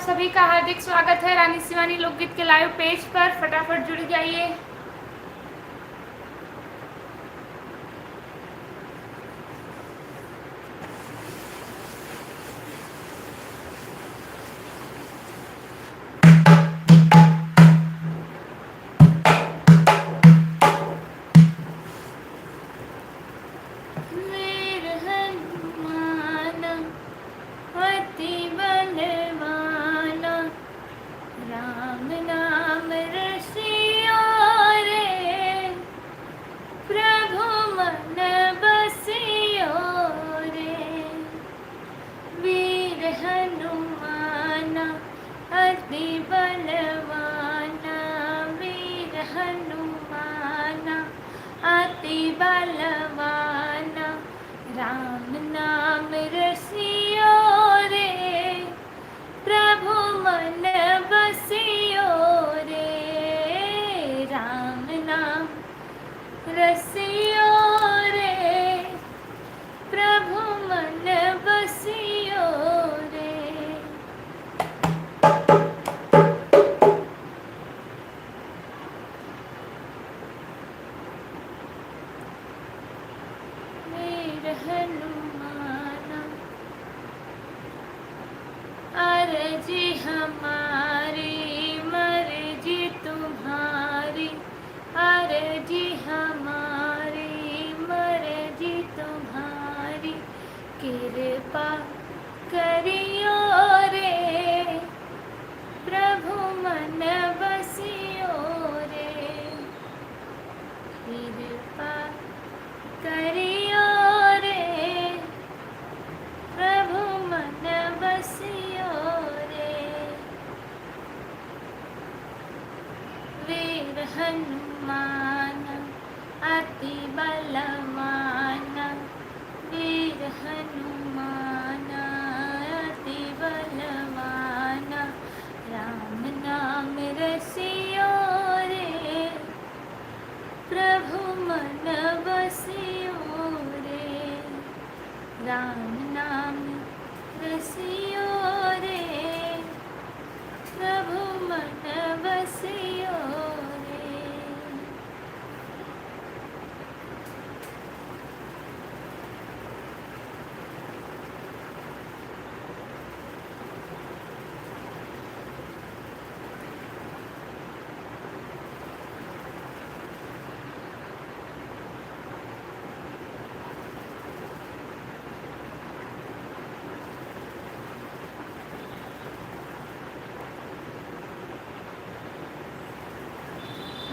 सभी का हार्दिक स्वागत है रानी शिवानी लोकगीत के लाइव पेज पर। फटाफट जुड़ जाइए। अर्जी हमारी मर्जी तुम्हारी, अर्जी हमारी मर्जी तुम्हारी, कृपा करियो रे प्रभु मन बसियो रे, कृपा करियो रे प्रभु मन बसियो रे। वीर हनुमान अति बलवान, वीर हनुमान अति बलवान, राम नाम रसियो रे प्रभु मन बसियो रे, राम नाम रसियो रे प्रभु मन बसियो रे।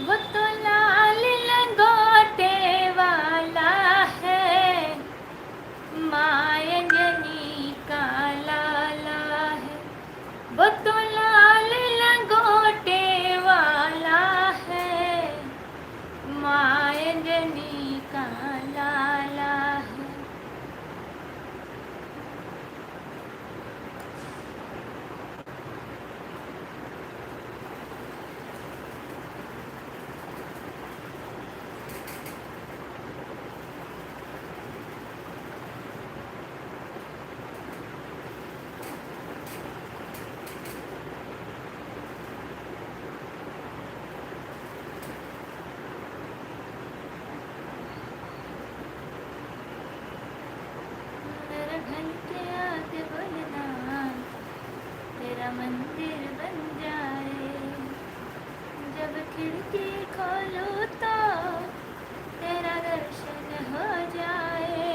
वो तो लाल लंगोटे वाला है, मायंजनी का लाला है। वो तो लाल लंगोटे वाला है, मायंजनी का लाला है। घंटे आके बोलना तेरा मंदिर बन जाए, जब खिड़की खोलो तो तेरा दर्शन हो जाए।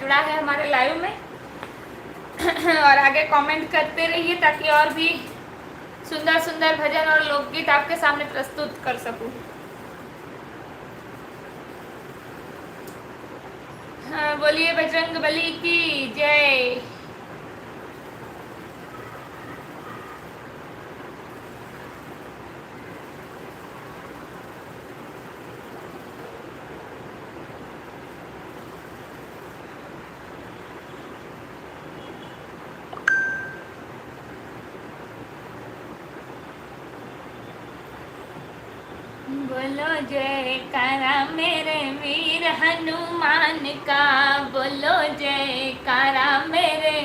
जुड़ा है हमारे लाइव में। और आगे कमेंट करते रहिए ताकि और भी सुंदर सुंदर भजन और लोकगीत आपके सामने प्रस्तुत कर सकूं। हाँ, बोलिए बजरंग बली की जय। बोलो जयकारा मेरे वीर हनुमान का, बोलो जयकारा मेरे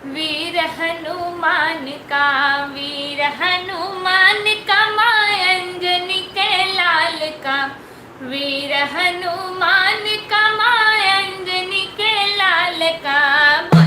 वीर हनुमान का। वीर हनुमान का माँ अंजनी के लाल का, वीर हनुमान का माँ अंजनी के लाल का। बोलो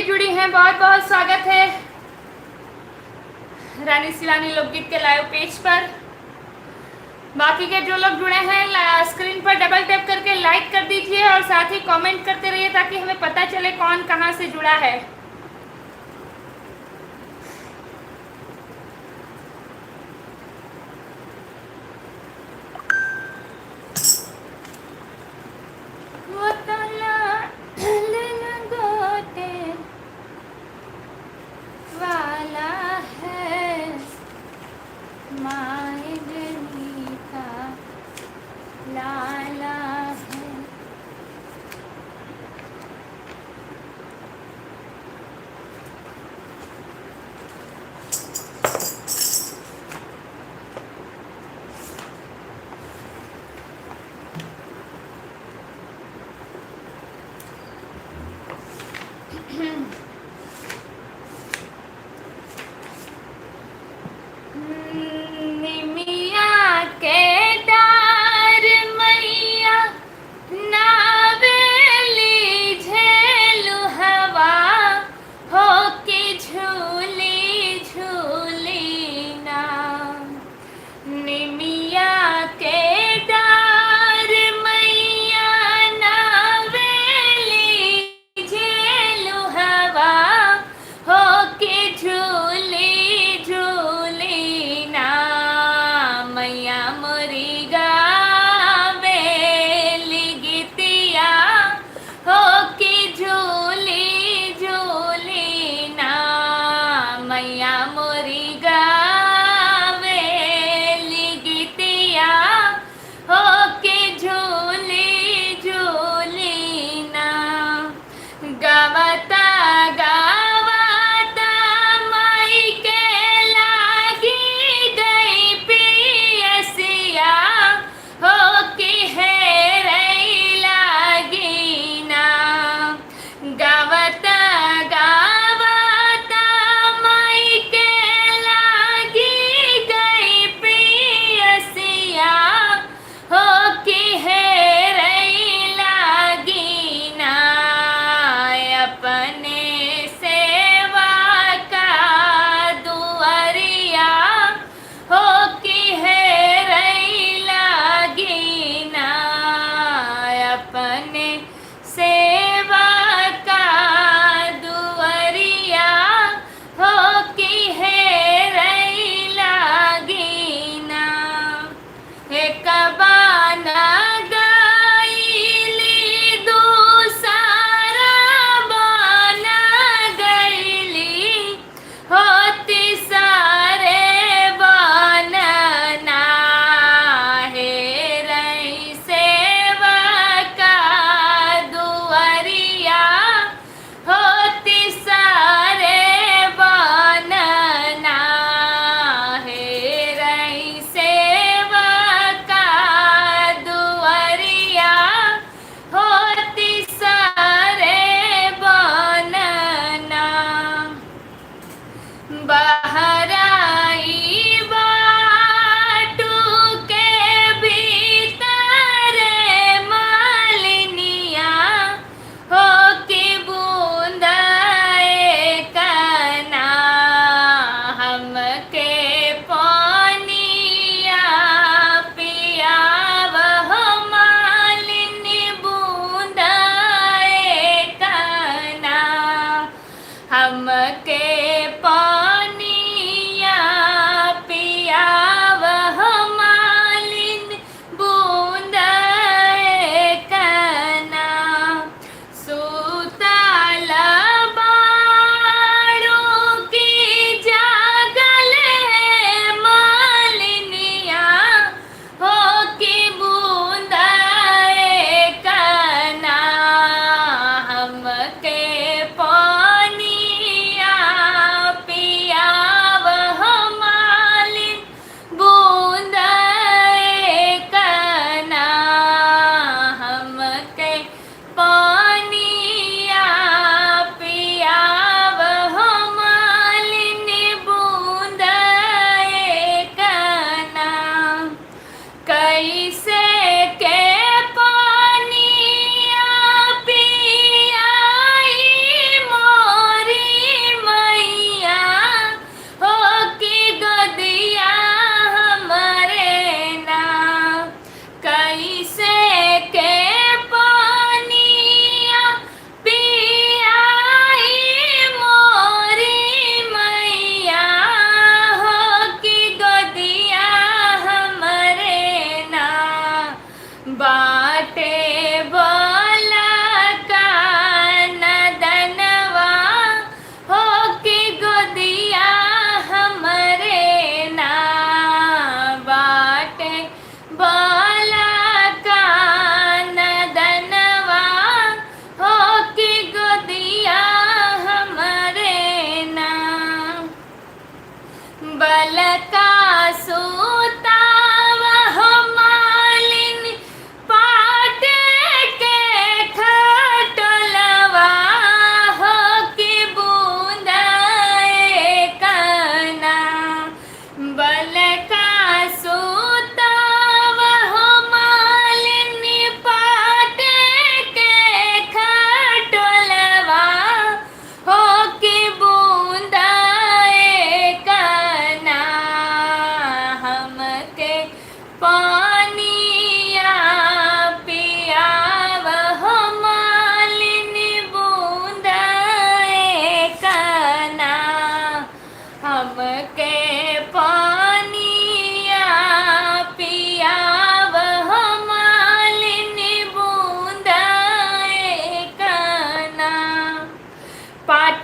जुड़ी हैं बहुत बहुत स्वागत है रानी शिवानी लोकगीत के लाइव पेज पर। बाकी के जो लोग जुड़े हैं स्क्रीन पर डबल टैप करके लाइक कर दीजिए और साथ ही कमेंट करते रहिए ताकि हमें पता चले कौन कहां से जुड़ा है।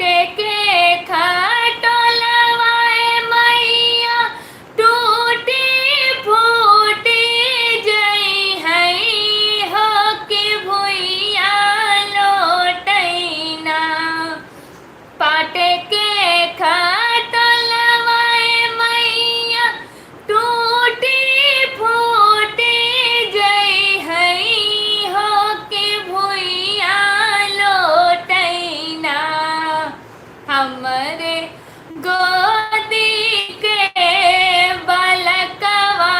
पाटे के खटोलवाए मैया टूटी फूटी जई है हो कि भुइया लोटैना। पाटे के खटोलवाए मैया टूटी फूटी जई है हो कि भुइया लोटैना। हमरे गोदी के बालकवा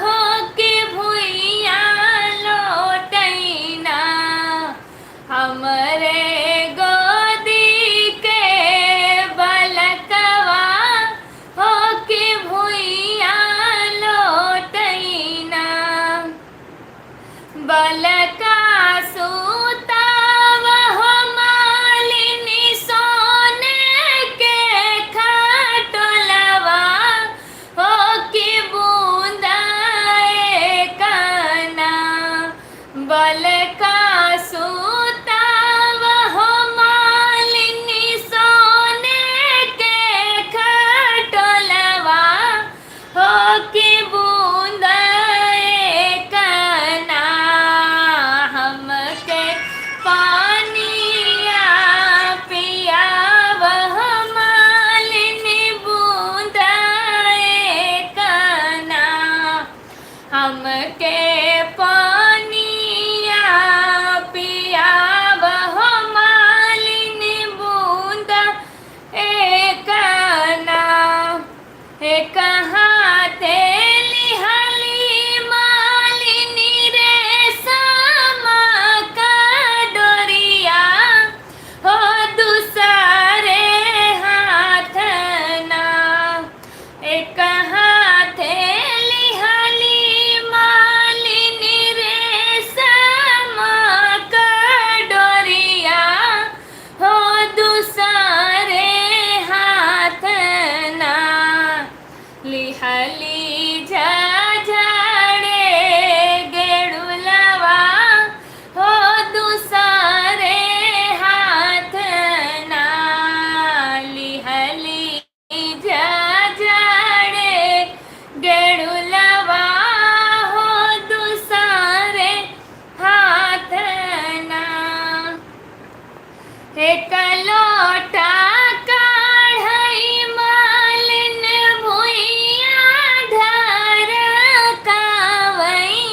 हो कि भुइया लोटैना। हमरे गोदी के बालकवा हो कि भुइया लोटैना। बालका सुतावा हो मालिनी सोने के खटोलवा हो कि बूंदाए काना। बालका सुतावा हो मालिनी सोने के खटोलवा हो कि बूंदाए काना। हमके पानिया पियावा हो मालिनी बूंदाए काना। हमके पानिया पियावा हो मालिनी बूंदा एकना। एक हाथे लिहली मालिनी रेशम का डोरिया हो दूसरे हाथना। एक हाथे लिहली मालिनी रेशम का डोरिया हो दूसरे हाथना। लिहली झाझड़े गेड़ुलवा हो दूसरे हाथना। लिहली झाझड़े गेड़ुलवा हो दूसरे हाथना। एक लोटा काढ़ई मालिन भुइया धर कावई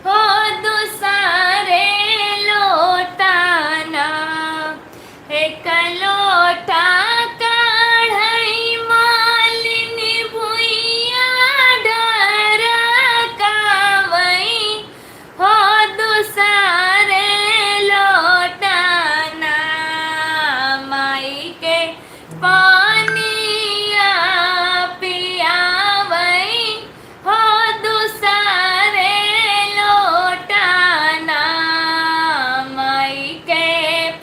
हो दूसरे लोटाना। एक लोटा काढ़ई मालिन भुइया धर कावई हो दूसरे लोटाना। माई के पानिया पियावई हो दूसरे लोटाना। माई के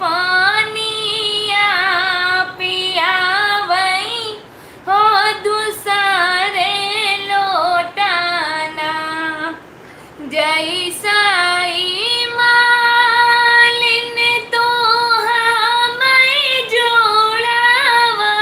पानिया पियावई हो दूसरे लोटाना। जैसाई मालिन तो हमें जोड़ावा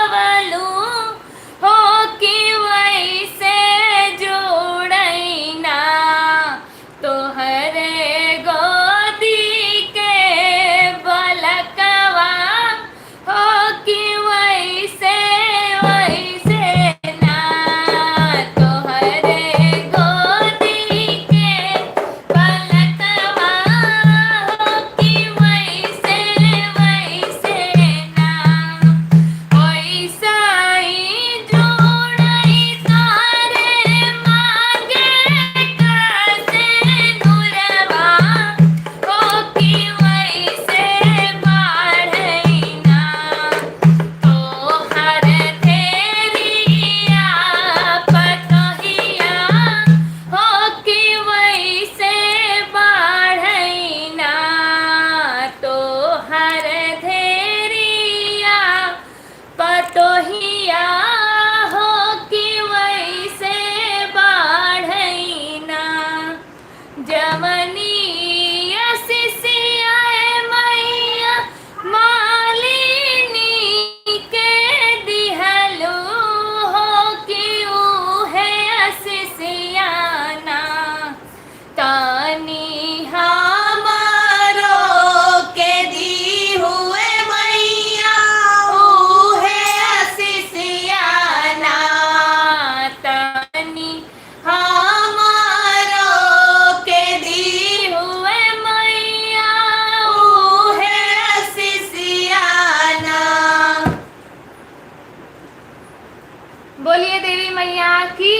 बोलिए देवी मैया की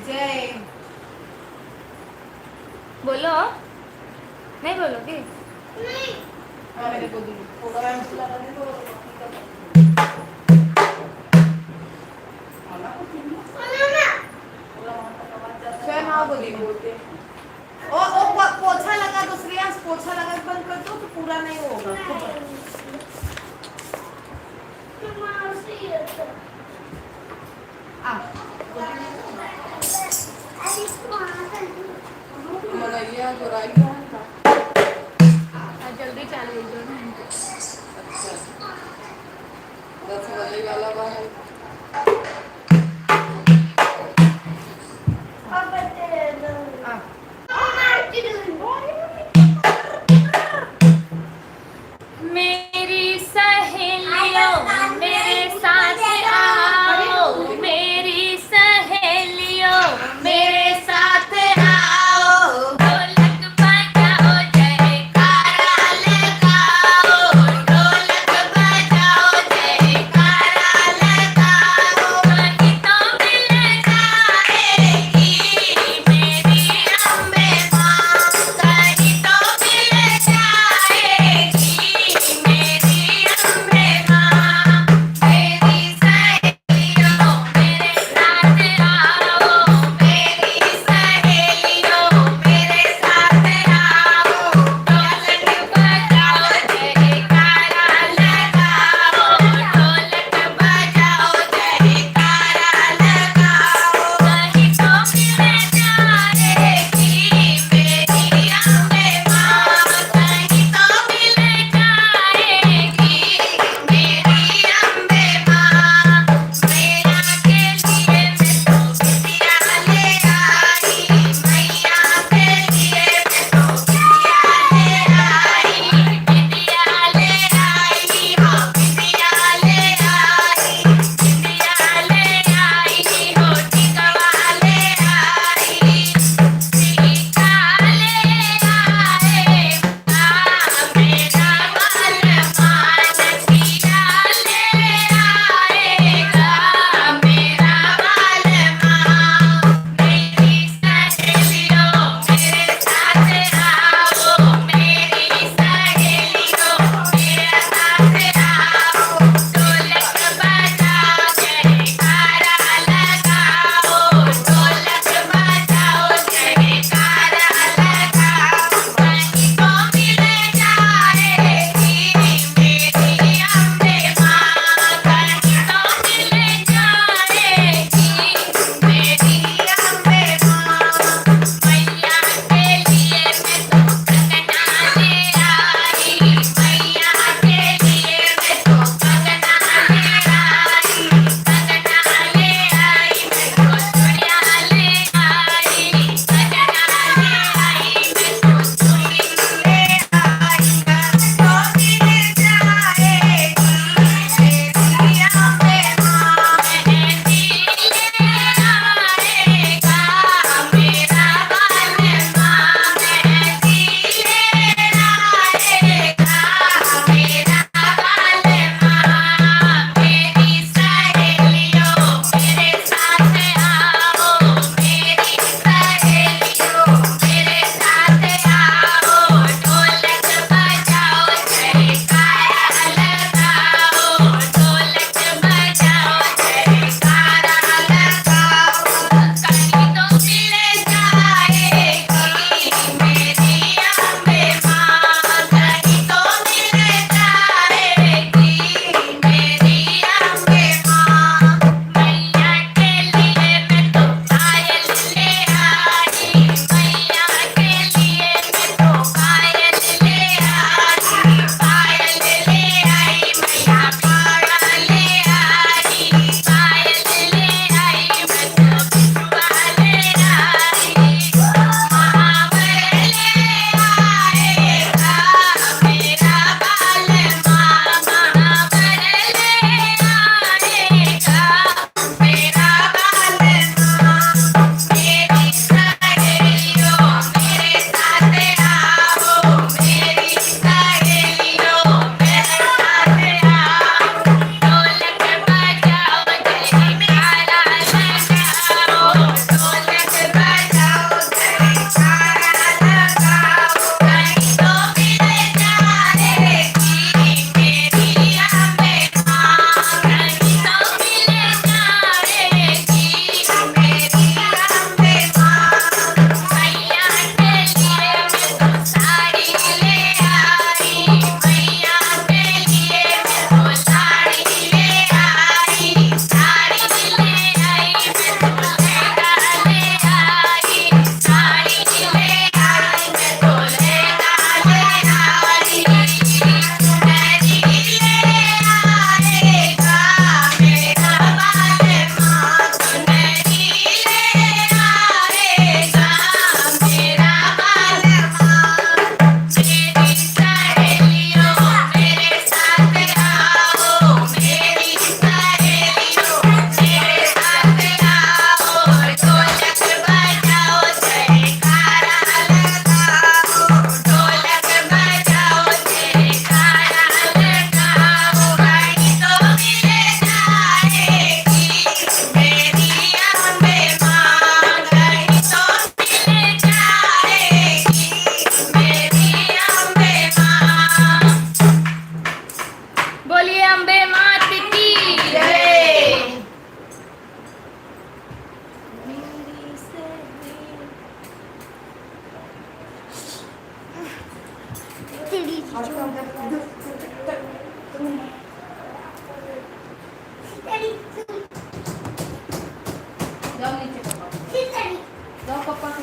जय। बोलो, नहीं बोलोगे? मेरे को थोड़ा लगाने दो। पोछा लगा दूसरी पोछा लगा बंद कर दो तो पूरा नहीं होगा। जल्दी चालू हो जाओ। मेरी सहेलियों मेरे साथ आओ, मेरी सहेलियों मेरे साथ आओ, ढोलक बजाओ जयकारा लगाओ, ढोलक बजाओ जयकारा लगाओ।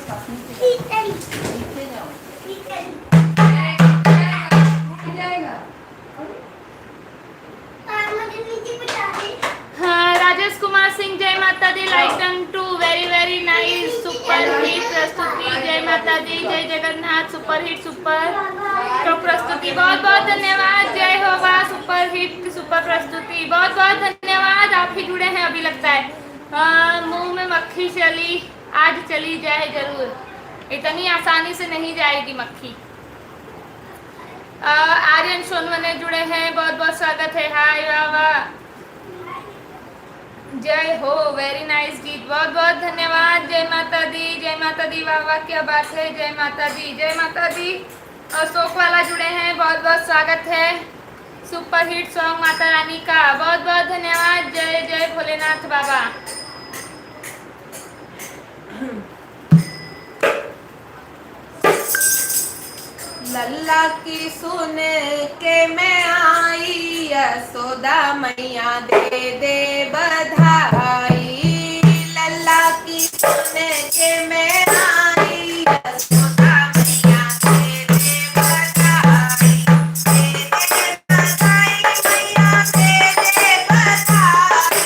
पास नीचे जाओ। हाँ, राजेश कुमार सिंह, जय माता दी, like done too, very very nice, super hit प्रस्तुति, जय माता दी, जय जगन्नाथ, सुपर हिट सुपर तो प्रस्तुति, बहुत बहुत धन्यवाद, जय हो वाह, सुपर हिट सुपर प्रस्तुति, बहुत बहुत धन्यवाद। आप ही जुड़े हैं अभी लगता है। मुंह में मक्खी चली, आज चली जाए जरूर, इतनी आसानी से नहीं जाएगी मक्खी। आर्यन सोनवने जुड़े हैं, बहुत बहुत स्वागत है। हाय वाह वाह, जय हो, वेरी नाइस गीत, बहुत बहुत धन्यवाद। जय माता दी, वाह वाह क्या बात है, जय माता दी, जय माता दी। अशोक वाला जुड़े हैं, बहुत बहुत स्वागत है। Super hit song Mata Rani का, बहुत बहुत धन्यवाद। जय जय भोलेनाथ बाबा। लल्ला की सुन के मैं आई, यशोदा मैया दे दे बधाई। लल्ला की सुन के मैं आई, यशोदा मैया दे दे बधाई। दे दे बधाई मैया, दे दे बधाई।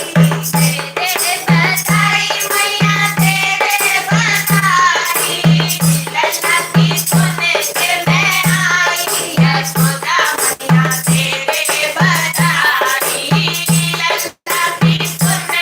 दे दे बधाई मैया, दे दे बधाई। लल्ला की सुन के मैं आई, यशोदा मैया दे दे बधाई। लल्ला की सुन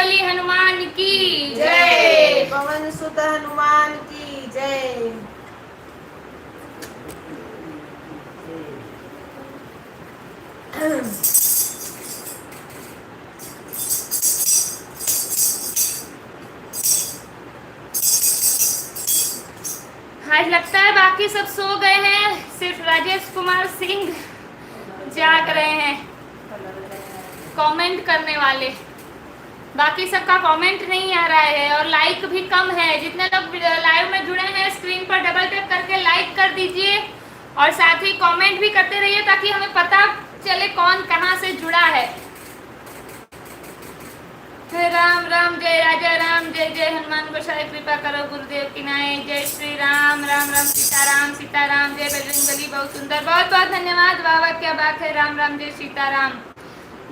बली हनुमान की जय। पवन सुत हनुमान की जय। आज लगता है बाकी सब सो गए हैं, सिर्फ राजेश कुमार सिंह जाग रहे हैं कमेंट करने वाले। बाकी सबका कमेंट नहीं आ रहा है और लाइक भी कम है। जितने लोग लाइव में जुड़े हैं स्क्रीन पर डबल टैप करके लाइक कर दीजिए और साथ ही कमेंट भी करते रहिए ताकि हमें पता चले कौन कहां से जुड़ा है। राम राम जय राजा राम, जय जय हनुमान गोसाई, कृपा करो गुरुदेव की नाय, जय श्री राम। राम राम सीताराम सीताराम, जय बजरंग बली। बहुत सुंदर, बहुत बहुत धन्यवाद। वाह वाह क्या बात है। राम राम जय सीताराम,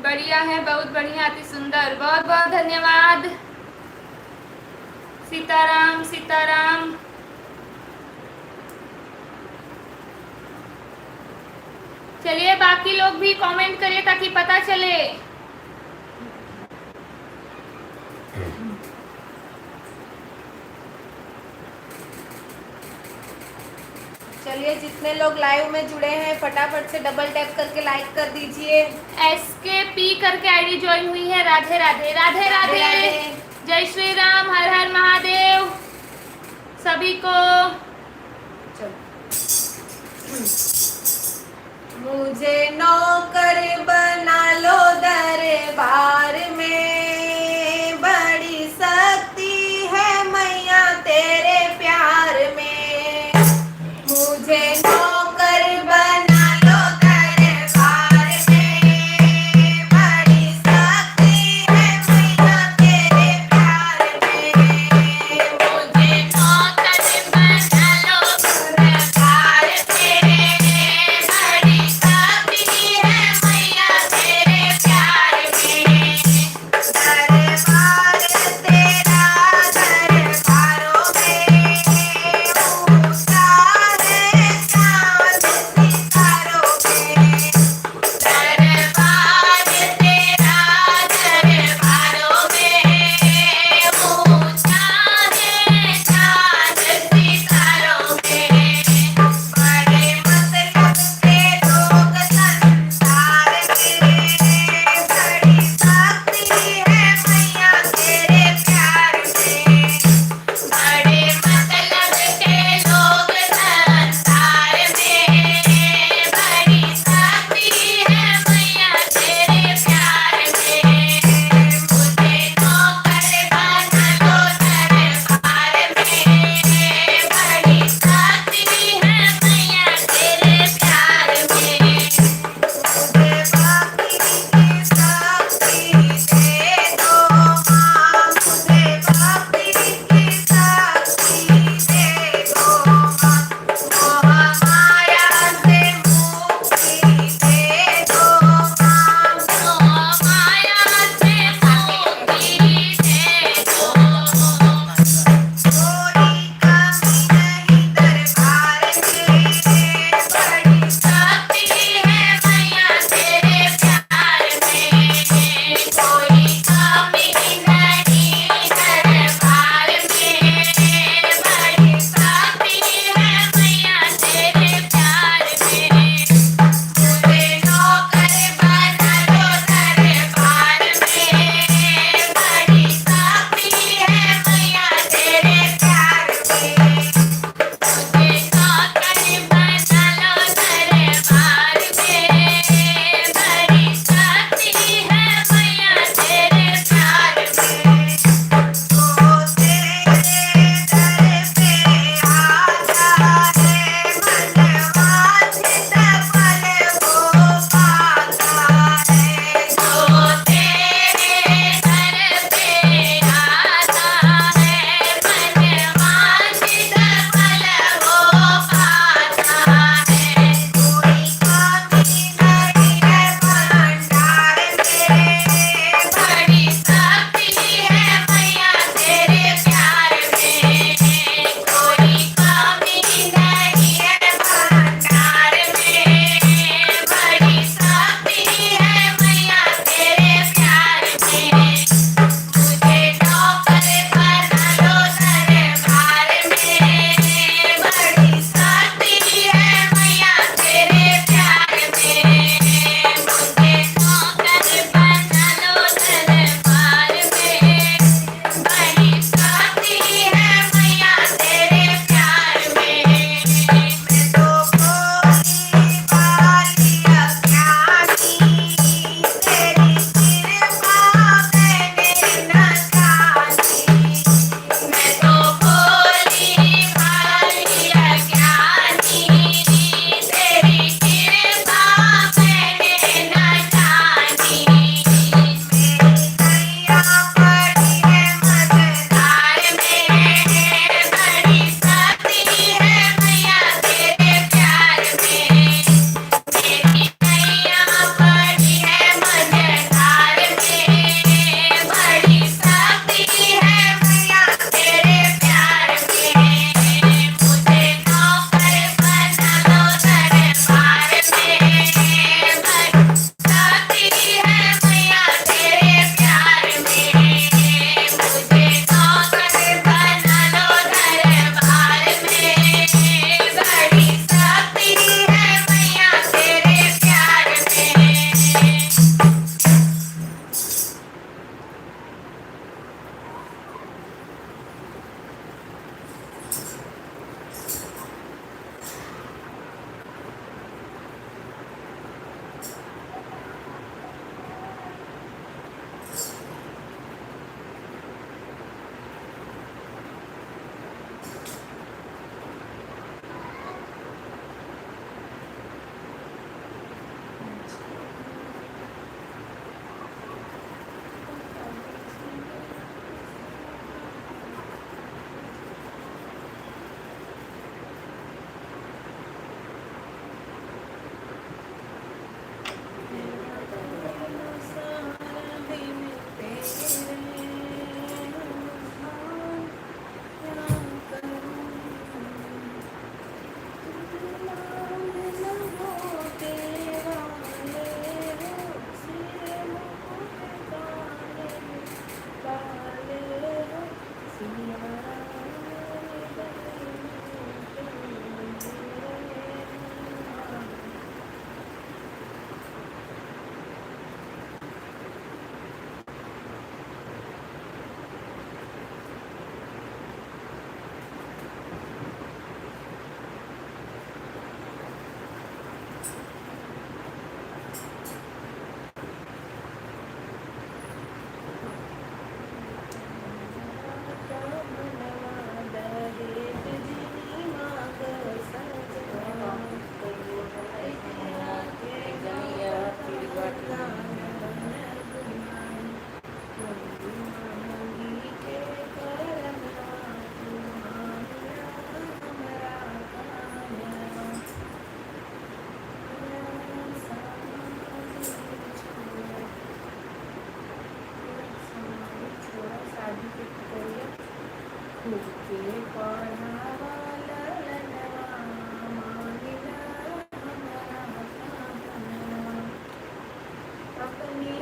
बढ़िया है, बहुत बढ़िया, अति सुंदर, बहुत बहुत धन्यवाद। सीताराम सीताराम। चलिए बाकी लोग भी कमेंट करिए ताकि पता चले। चलिए जितने लोग लाइव में जुड़े हैं फटाफट से डबल टैप करके लाइक कर दीजिए। SKP करके आईडी ज्वाइन हुई है। राधे राधे राधे राधे, राधे। जय श्री राम, हर हर महादेव सभी को। मुझे नौकर बना लो दरबार में, बड़ी शक्ति है मैया तेरे प्यार में। मुझे नौकर बना लो दरबार में, बड़ी शक्ति है मैया तेरे प्यार में। मुझे नौकर बना लो दरबार में, बड़ी शक्ति है मैया तेरे प्यार में।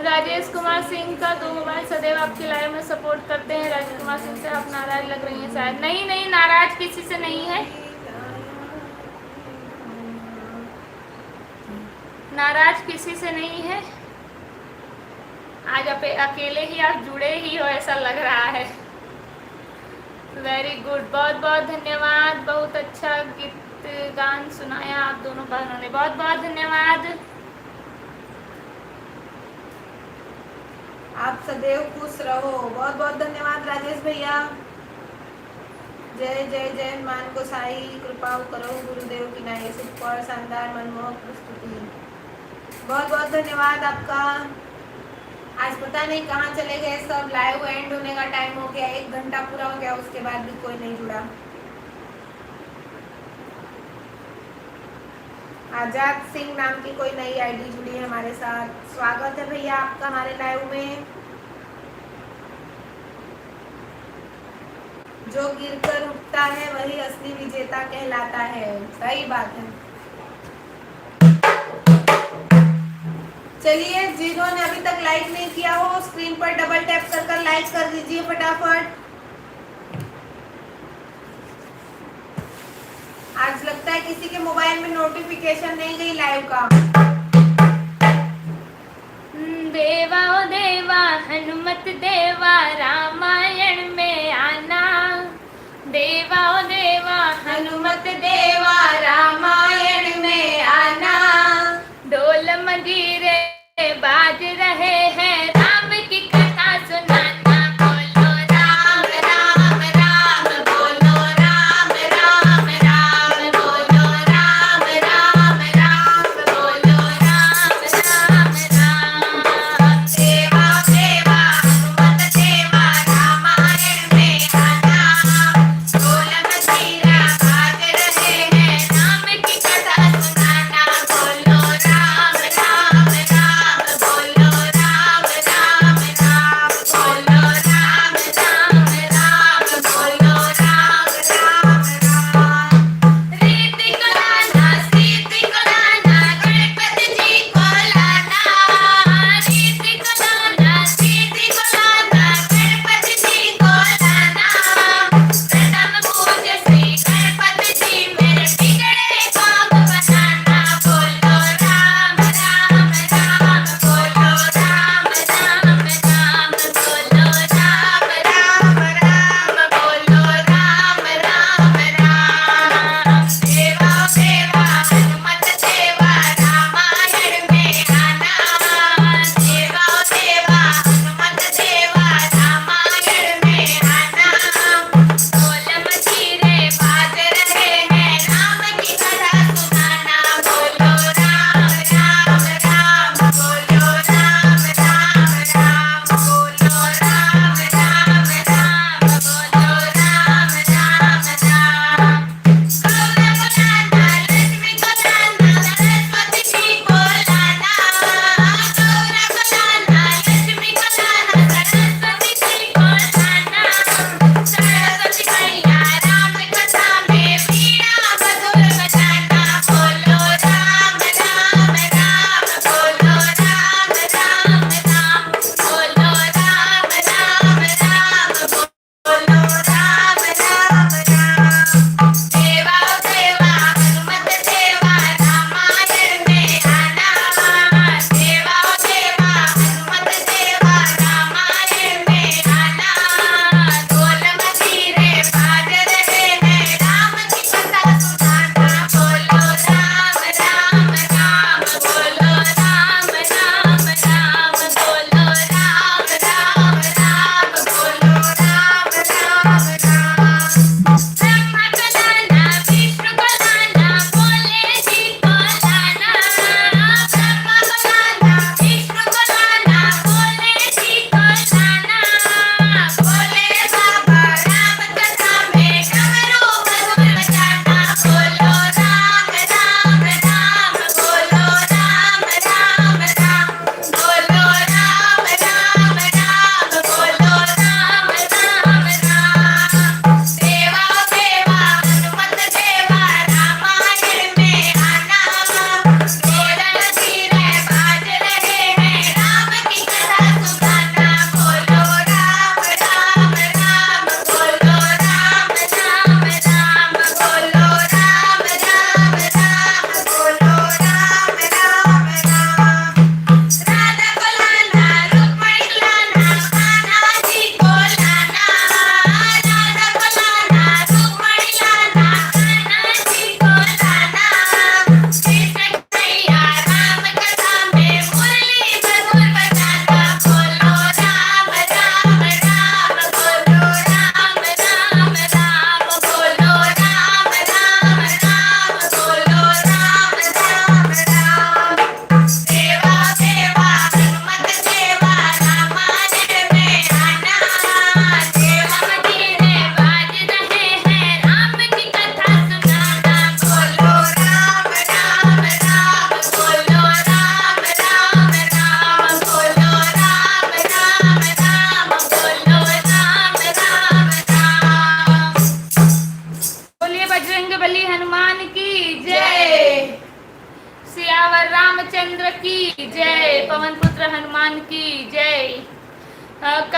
राजेश कुमार सिंह का 2 मोबाइल सदैव आपकी लाइव में सपोर्ट करते हैं। राजेश कुमार सिंह से आप नाराज लग रही हैं शायद। नहीं नहीं, नाराज किसी से नहीं है, नाराज किसी से नहीं है। आज आप अकेले ही आप जुड़े ही हो ऐसा लग रहा है। वेरी गुड, बहुत बहुत धन्यवाद। बहुत अच्छा गीत गान सुनाया आप दोनों बहनों ने, बहुत बहुत धन्यवाद। आप सदैव खुश रहो, बहुत बहुत धन्यवाद राजेश भैया। जय जय जय मान को साई, कृपा करो गुरुदेव की नाई, सुपर शानदार मनमोहक प्रस्तुति, बहुत बहुत धन्यवाद आपका। आज पता नहीं कहाँ चले गए सब, लाइव एंड होने का टाइम हो गया, 1 घंटा पूरा हो गया, उसके बाद भी कोई नहीं जुड़ा। आजाद सिंह नाम की कोई नई आईडी जुड़ी है हमारे साथ, स्वागत है भैया आपका हमारे लाइव में। जो गिरकर उठता है वही असली विजेता कहलाता है, सही बात है। चलिए, जिन्होंने अभी तक लाइक नहीं किया हो स्क्रीन पर डबल टैप कर लाइक कर दीजिए फटाफट। आज लगता है किसी के मोबाइल में नोटिफिकेशन नहीं गई लाइव का। देवा ओ देवा हनुमत देवा रामायण में आना, देवा ओ देवा हनुमत देवा रामायण में आना। ढोल मंजीरे बाज रहे हैं, राम की कथा सुनाना। बोलो राम राम राम, बोलो राम राम राम, बोलो राम राम राम, बोलो राम राम राम। देवा देवा हनुमत देवा रामायण में आना, ढोल मंजीरा बाज रहे हैं, राम की कथा सुनाना। बोलो राम राम राम, बोलो राम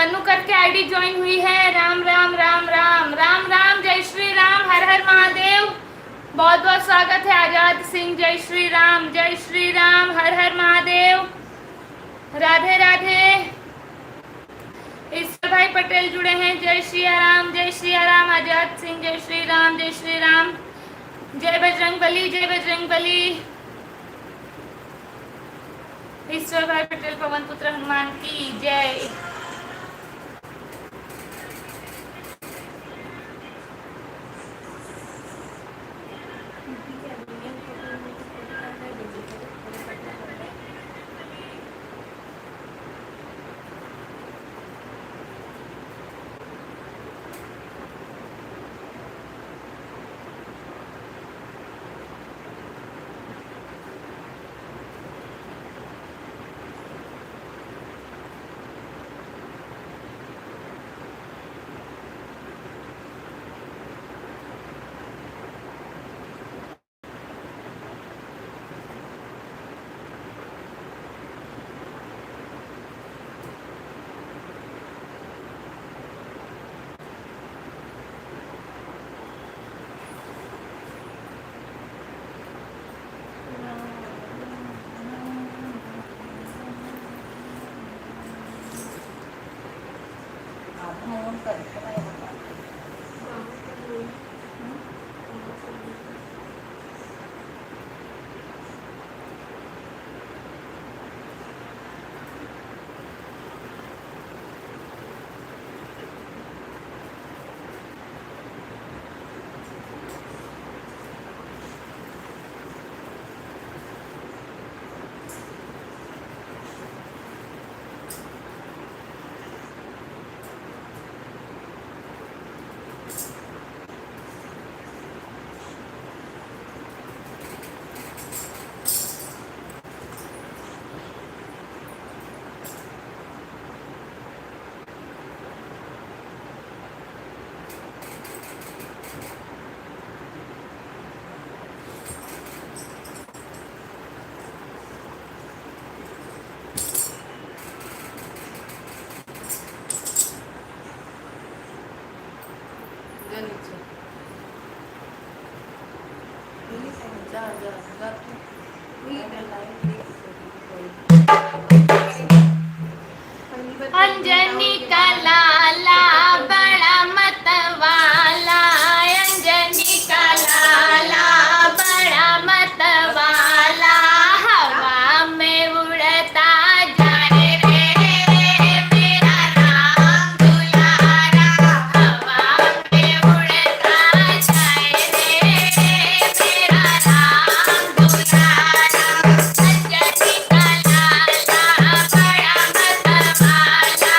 तनु करके आईडी ज्वाइन हुई है। राम राम राम राम राम राम, जय श्री राम, हर हर महादेव। बहुत बहुत स्वागत है आजाद सिंह, जय श्री राम, हर हर महादेव, राधे राधे। ईश्वर भाई पटेल जुड़े हैं, जय श्री राम, आजाद सिंह, जय श्री राम, जय बजरंग बली। ईश्वर भाई पटेल, पवन पुत्र हनुमान की जय। अंजनी का लाला बड़ा मतवाला, अंजनी का लाला बड़ा मतवाला, हवा में उड़ता जाए रे मेरा राम दुलारा, हवा में उड़ता जाए रे मेरा राम दुलारा। अंजनी का लाला बड़ा मतवाला,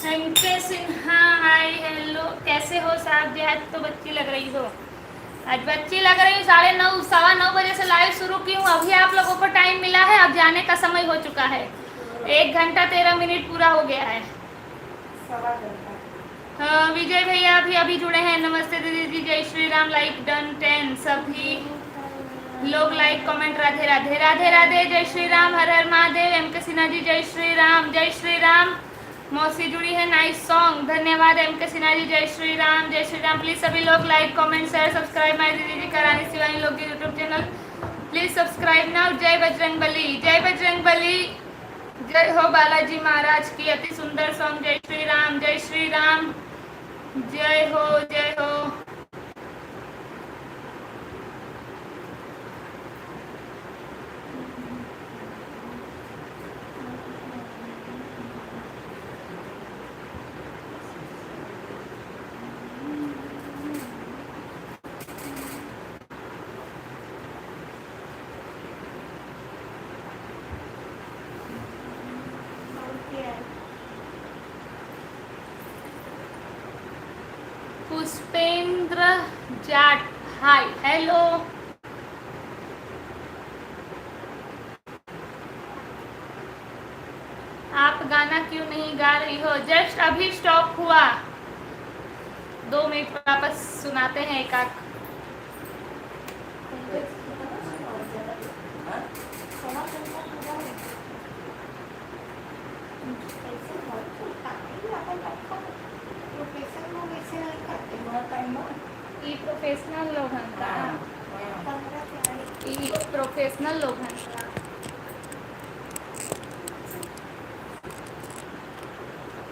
एमके सिन्हा हाय हेलो, कैसे हो साहब जी? आज तो बच्ची लग रही हो, आज बच्ची लग रही हूँ। 9:30 9:15 बजे से लाइव शुरू की हूँ। अभी आप लोगों को टाइम मिला है, अब जाने का समय हो चुका है। 1 घंटा 13 मिनट पूरा हो गया है। हाँ, विजय भैया अभी अभी जुड़े हैं। नमस्ते दीदी जी, जय श्री राम। Like done 10। सभी लोग लाइक कमेंट राधे राधे राधे राधे, जय श्री राम, हर हर महादेव। एमके सिन्हा जी जय श्री राम, जय श्री राम। मौसी जुड़ी है, नाइस सॉन्ग, धन्यवाद एमके सिन्हा जी, जय श्री राम जय श्री राम। प्लीज सभी लोग like comment share subscribe my दीदी जी करानी शिवानी लोग के YouTube channel. Please subscribe now. जय बजरंग बली, जय बजरंग बली, जय हो बालाजी महाराज की। अति सुंदर सॉन्ग, जय श्री राम जय श्री राम, जय हो जय हो। Pushpendra Jat hi hello. आप गाना क्यों नहीं गा रही हो? जस्ट अभी स्टॉप हुआ, 2 मिनट वापस सुनाते हैं एक आध। ई प्रोफेशनल लोग हैं, ई प्रोफेशनल लोग हैं।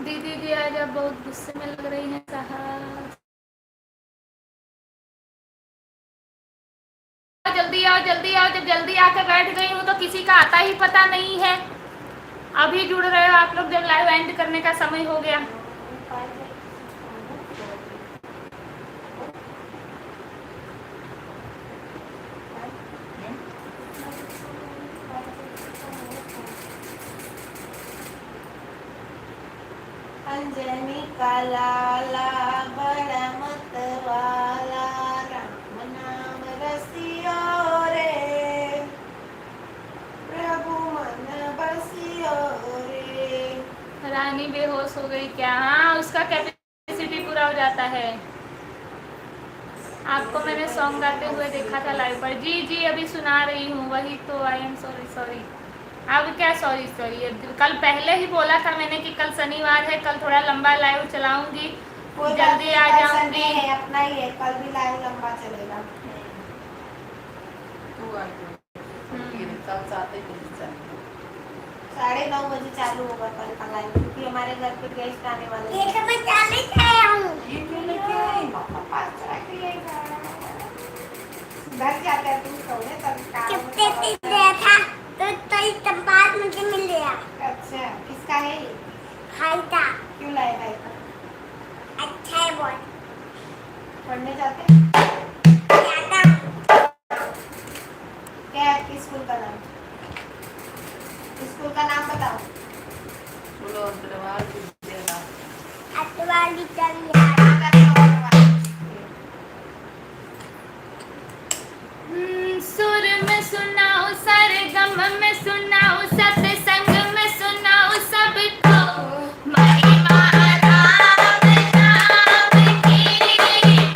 दीदी जी आज आप बहुत गुस्से में लग रही हैं साहब। जल्दी आओ जल्दी आओ, जब जल्दी आकर बैठ गई हूँ तो किसी का आता ही पता नहीं है। अभी जुड़ रहे हो आप लोग, जब लाइव एंड करने का समय हो गया। अंजनी का लाला बड़ा मतवाला, राम नाम रसियो रे, प्रभु मन बसियो रे। रानी बेहोश हो गई क्या? हाँ, उसका कैपेसिटी पूरा हो जाता है। आपको मैंने सॉन्ग गाते हुए देखा था लाइव पर। जी जी अभी सुना रही हूँ, वही तो। I am sorry sorry. अब क्या सॉरी सॉरी, कल पहले ही बोला था मैंने कि कल शनिवार है, कल थोड़ा लंबा लाइव चलाऊंगी, जल्दी आ जाऊंगी। अपना ही है, कल भी लाइव लंबा चलेगा। कल 9:30 बजे चालू होगा कल का लाइव, क्योंकि हमारे घर पे गेस्ट आने वाले हैं। घर जाते हैं तुम सोने तब तो बात मुझे मिल गया। अच्छा, किसका है ये? भाई था। क्यों लाए भाई का? अच्छा है बहुत। पढ़ने जाते हैं? जाता हूँ। क्या है आपके स्कूल का नाम? स्कूल का नाम बताओ। अतवार विद्यालय। सुर में सुनाओ, सरगम में सुनाओ, सत्संग में सुनाओ सबको महिमा राम नाम की,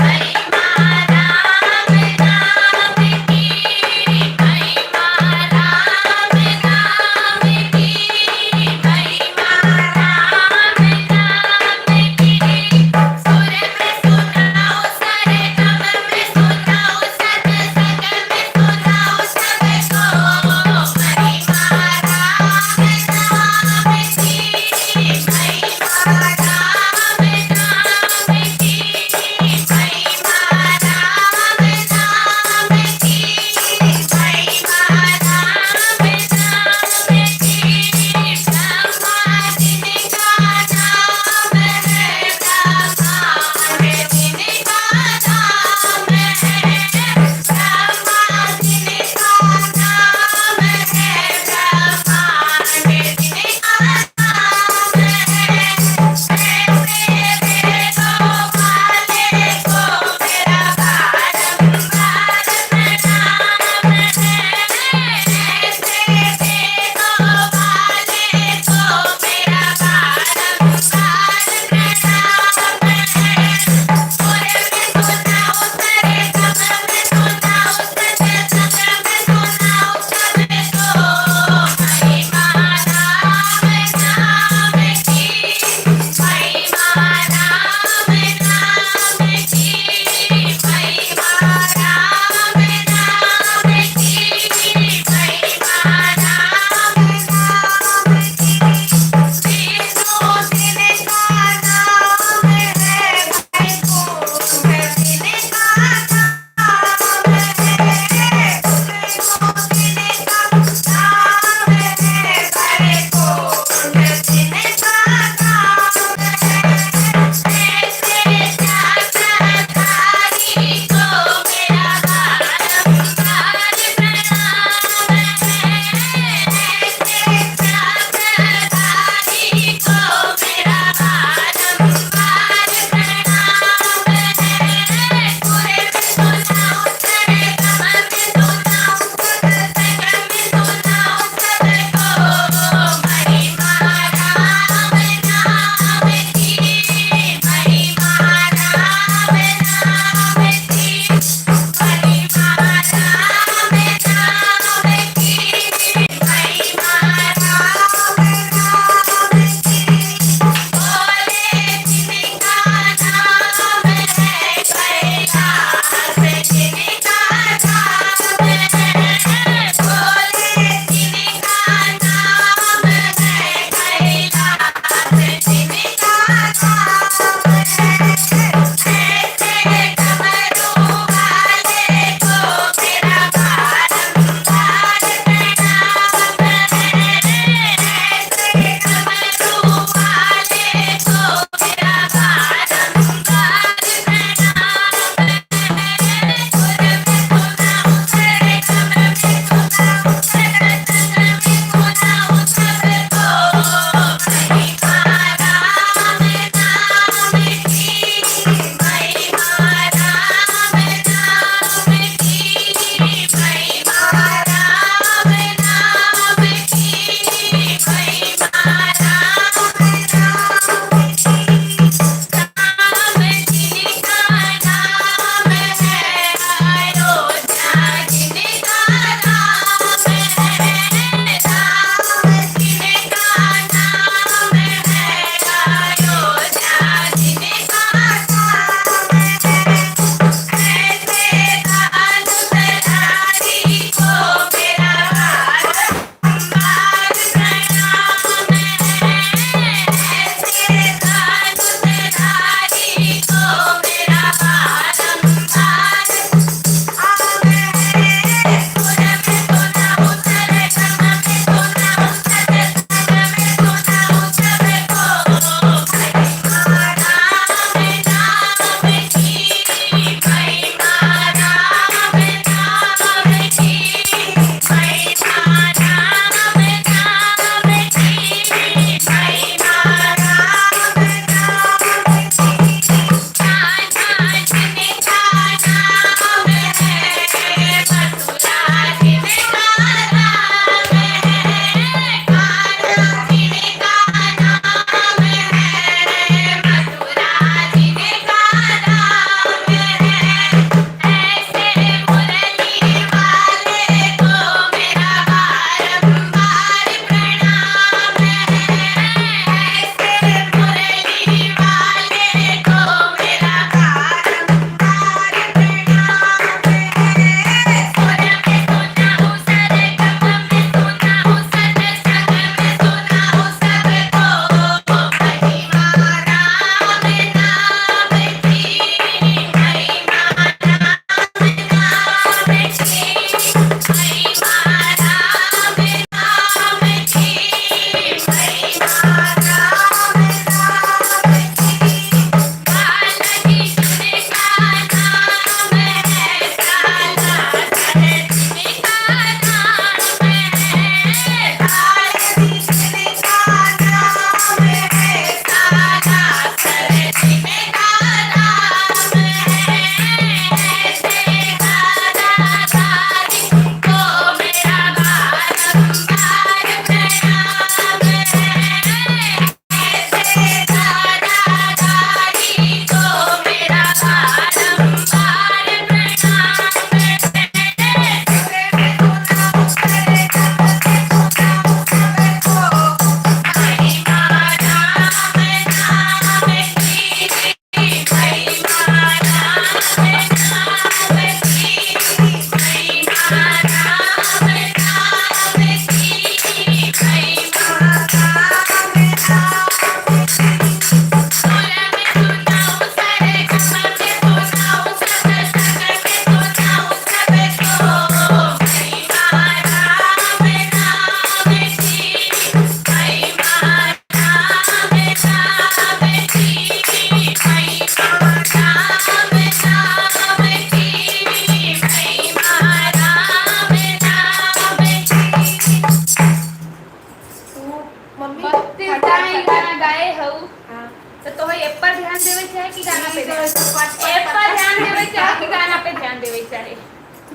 महिमा राम नाम की, महिमा राम नाम की, महिमा राम नाम की।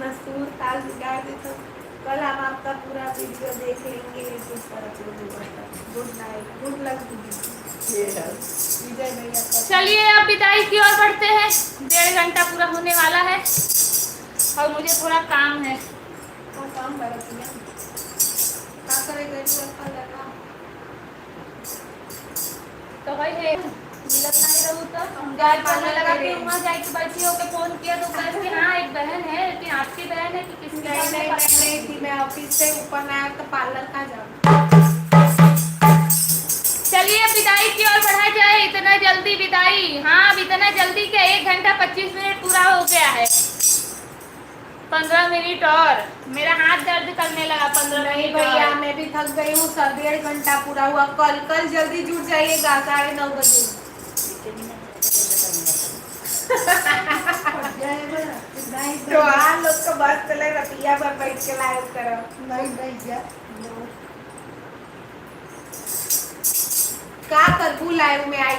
अपना सुर ताल बिगाड़ दे तो कल हम आपका पूरा वीडियो देख लेंगे किस तरह से गुड नाइट, गुड लक विजय भैया का। चलिए अब विदाई की ओर बढ़ते हैं, 1.5 घंटा पूरा होने वाला है और मुझे थोड़ा काम है। हाँ, काम बरत गया का करेगा कल लगा तो भाई है मिलत नहीं रहू तो गाय पानी लगा के वहाँ जाके बैठी होके फोन किया तो कह कि हाँ एक बहन है, लेकिन आपकी बहन है कि किसकी नहीं बहन है? नहीं नहीं नहीं थी, मैं ऑफिस से ऊपर ना आया तो पार्लर का जाऊँ। चलिए विदाई की ओर बढ़ा जाए। इतना जल्दी विदाई? हाँ, अब इतना जल्दी क्या, 1 घंटा 25 मिनट पूरा हो गया है। 15 मिनट और मेरा हाथ दर्द करने लगा। 15 नहीं मिनट भैया, और। मैं भी थक गई हूँ, 1.5 घंटा पूरा हुआ। कल जल्दी जुट जाइएगा 9:30 बजे। तो आप लोग को बस चले रतिया पर बैठ के लाइव करो। नहीं भैया का करबू लाइव में आई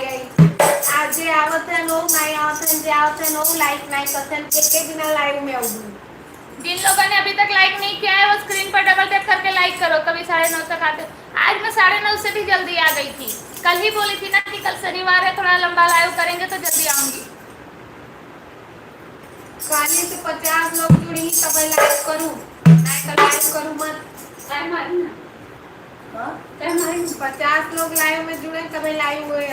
आज जे आवत है लोग नहीं आवत है, जे आवत है लोग लाइक नहीं करते हैं, के बिना लाइव में आऊँ। जिन लोगों ने अभी तक लाइक नहीं किया है वो स्क्रीन पर डबल टैप करके लाइक करो। कभी 9:30 तक आते, आज मैं 9:30 से भी जल्दी आ गई थी। कल ही बोली थी ना कि कल शनिवार है, थोड़ा लंबा लाइव करेंगे तो जल्दी आऊंगी। खाली से 50 लोग जुड़ी तब लाइव करूँ, नहीं तो लाइव करूँ मत। 50 लोग लाइव में जुड़े तब लाइव हुए।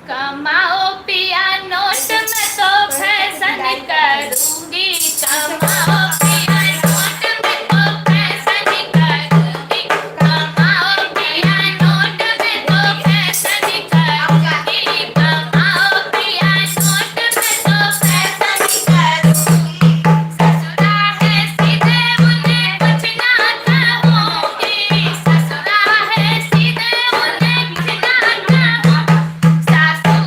कमाओ पिया नोट में तो फैशन करूंगी, कमाओ पिया नोट में तो फैशन करूंगी, कमाओ पिया नोट में तो फैशन करूंगी, कमाओ पिया नोट में तो फैशन करूंगी। ससुरा है सीधे उन्हें कुछ ना कहूंगी, ससुरा है सीधे उन्हें कुछ ना कहूंगी। सासू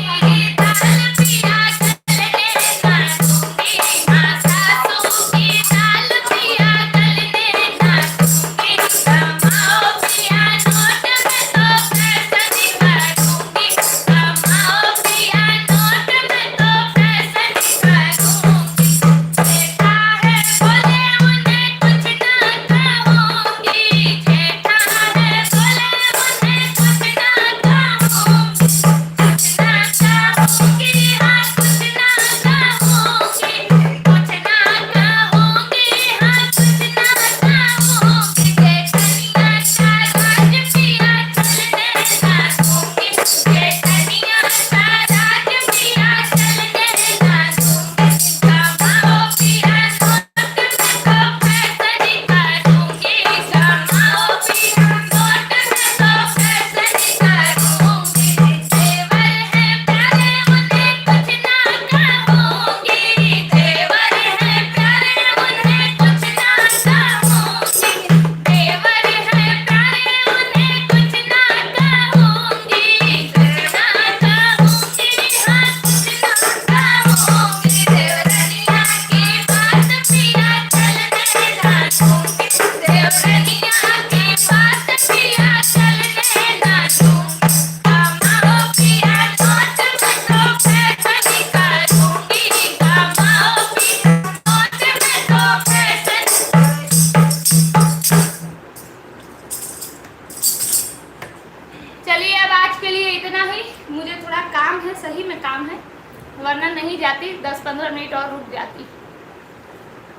की दाल पिया चलने करूंगी, हाँ सासू की दाल पिया चलने करूंगी, कमाओ पिया नोट में तो फैशन करूंगी, कमाओ पिया नोट में तो फैशन करूंगी। जेठा है बोले उन्हें कुछ ना कहूंगी, जेठा है बोले उन्हें कुछ ना कहूंगी, कुछ ना कहूंगी, हाँ कुछ ना कहूंगी, कुछ ना कहूंगी, हाँ कुछ ना कहूंगी। जेठनिया का राज पिया चलने करूंगी, जेठनिया का राज पिया चलने करूंगी, कमाओ पिया नोट में तो फैशन करूंगी, कमाओ पिया नोट में तो फैशन करूंगी। देवर है प्यारे उन्हें कुछ ना कहूंगी, देवर है प्यारे उन्हें कुछ ना कहूंगी, देवर है प्यारे उन्हें कुछ ना कहूंगी, कुछ ना कहूंगी, हाँ कुछ ना कहूंगी। देवरनिया की बात पिया चलने करूंगी, देवरनिया की बात पिया चलने करूंगी, कमाओ पिया नोट में तो फैशन करूंगी, कमाओ पिया नोट में तो फैशन। चलिए अब आज के लिए इतना ही। मुझे थोड़ा काम है, सही में काम है, वरना नहीं जाती, 10-15 मिनट और रुक जाती,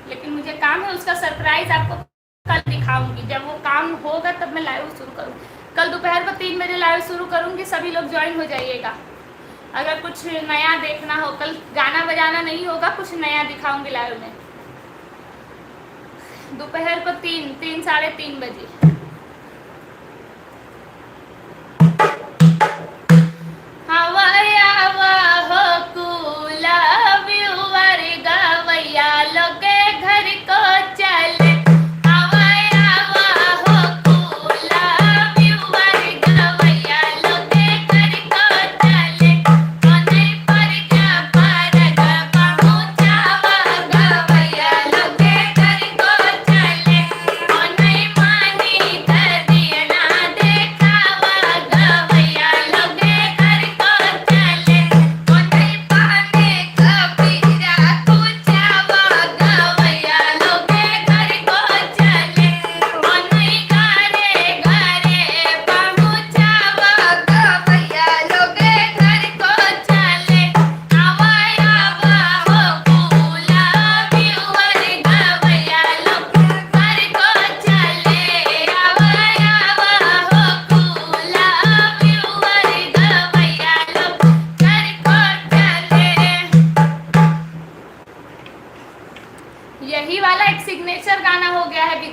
लेकिन मुझे काम है। उसका सरप्राइज आपको कल दिखाऊंगी। जब वो काम होगा तब मैं लाइव शुरू करूँगी। कल दोपहर को 3 बजे लाइव शुरू करूँगी, सभी लोग ज्वाइन हो जाइएगा। अगर कुछ नया देखना हो, कल गाना बजाना नहीं होगा, कुछ नया दिखाऊंगी लाइव में। दोपहर को 3 साढ़े 3 बजे। हवया हो कूला व्यूवर गवैया लोगे घर को चले, हवया हो कूला व्यूवर गवैया लोगे घर को चले, कोने पर क्या परग पहुंचावा गवैया लोगे घर को चले, कोने मानी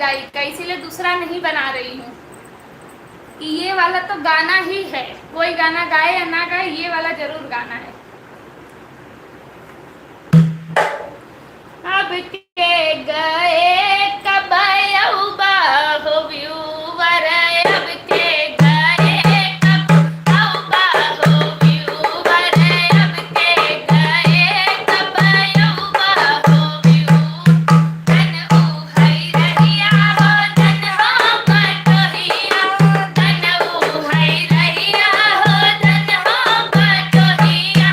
लाइक का, इसीलिए दूसरा नहीं बना रही हूँ कि ये वाला तो गाना ही है, कोई गाना गाए या ना गाए ये वाला जरूर गाना है। अब के गए कब अउबा हो व्यूवर, अब के गए कब अउबा हो व्यूवर, अब के गए कब अउबा हो व्यूवर। धन उहई रहिया हो धन हो बटोहिया, धन उहई रहिया हो धन हो बटोहिया,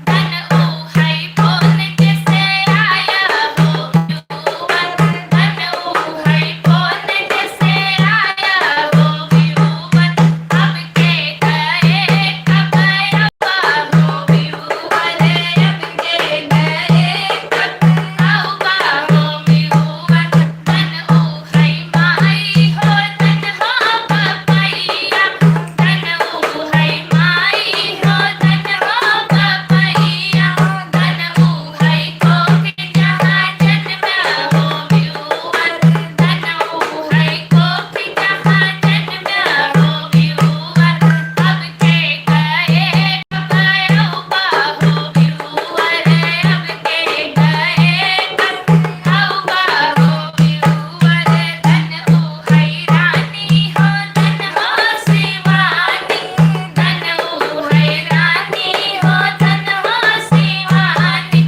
धन उहई फोन किसे आया हो व्यूवर, धन उहई फोन किसे आया हो व्यूवर। अब के गए कब अउबा हो व्यूवर, अब के गए कब अउबा हो व्यूवर। धन उहई माई हो धन हो पपैया, धन उहई माई हो धन हो पपैया, धन उहई कोक जहाँ जन्मा हो व्यूवर, धन उहई कोक जहाँ जन्मा हो व्यूवर। अब के गए कब अउबा हो व्यूवर, अब के गए कब अउबा हो व्यूवर। धन उहई रानी हो धन हो शिवानी, धन उहई रानी हो धन हो शिवानी,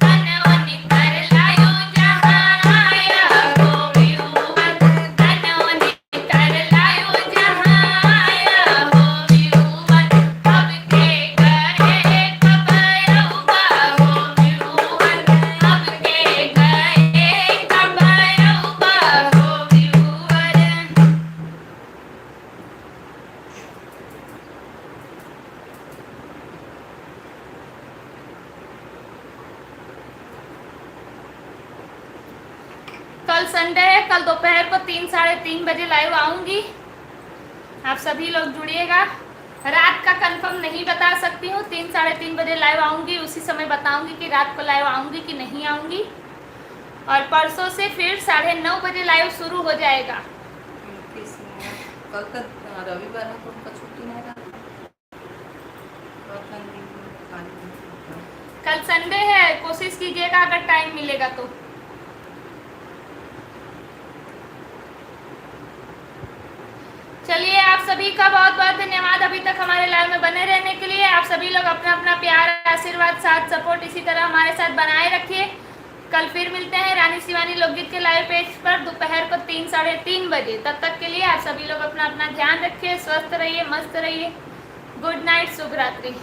धन ओनि कर लायो जहाँ आया हो व्यूवर, धन ओनि कर लायो जहाँ आया हो व्यूवर। अब के गए कब अउबा हो व्यूवर, अब के गए कब अउबा हो व्यूवर। कल संडे है, कल दोपहर को 3-3:30 बजे लाइव आऊंगी, आप सभी लोग जुड़िएगा। रात का कंफर्म नहीं बता सकती हूँ, 3-3:30 बजे लाइव आऊंगी, उसी समय बताऊंगी कि रात को लाइव आऊंगी कि नहीं आऊंगी। और परसों से फिर 9:30 बजे लाइव शुरू हो जाएगा। कल का रविवार है, तो उनका छुट्टी नहीं रहा। कल संडे है, कोशिश कीजिएगा अगर टाइम मिलेगा तो। चलिए, आप सभी का बहुत बहुत धन्यवाद अभी तक हमारे लाइव में बने रहने के लिए। आप सभी लोग अपना अपना प्यार, आशीर्वाद, साथ, सपोर्ट इसी तरह हमारे साथ बनाए रखिए। कल फिर मिलते हैं रानी शिवानी लोकगीत के लाइव पेज पर दोपहर को 3-3:30 बजे। तब तक के लिए आप सभी लोग अपना अपना ध्यान रखिए, स्वस्थ रहिए, मस्त रहिए। गुड नाइट, शुभ रात्रि।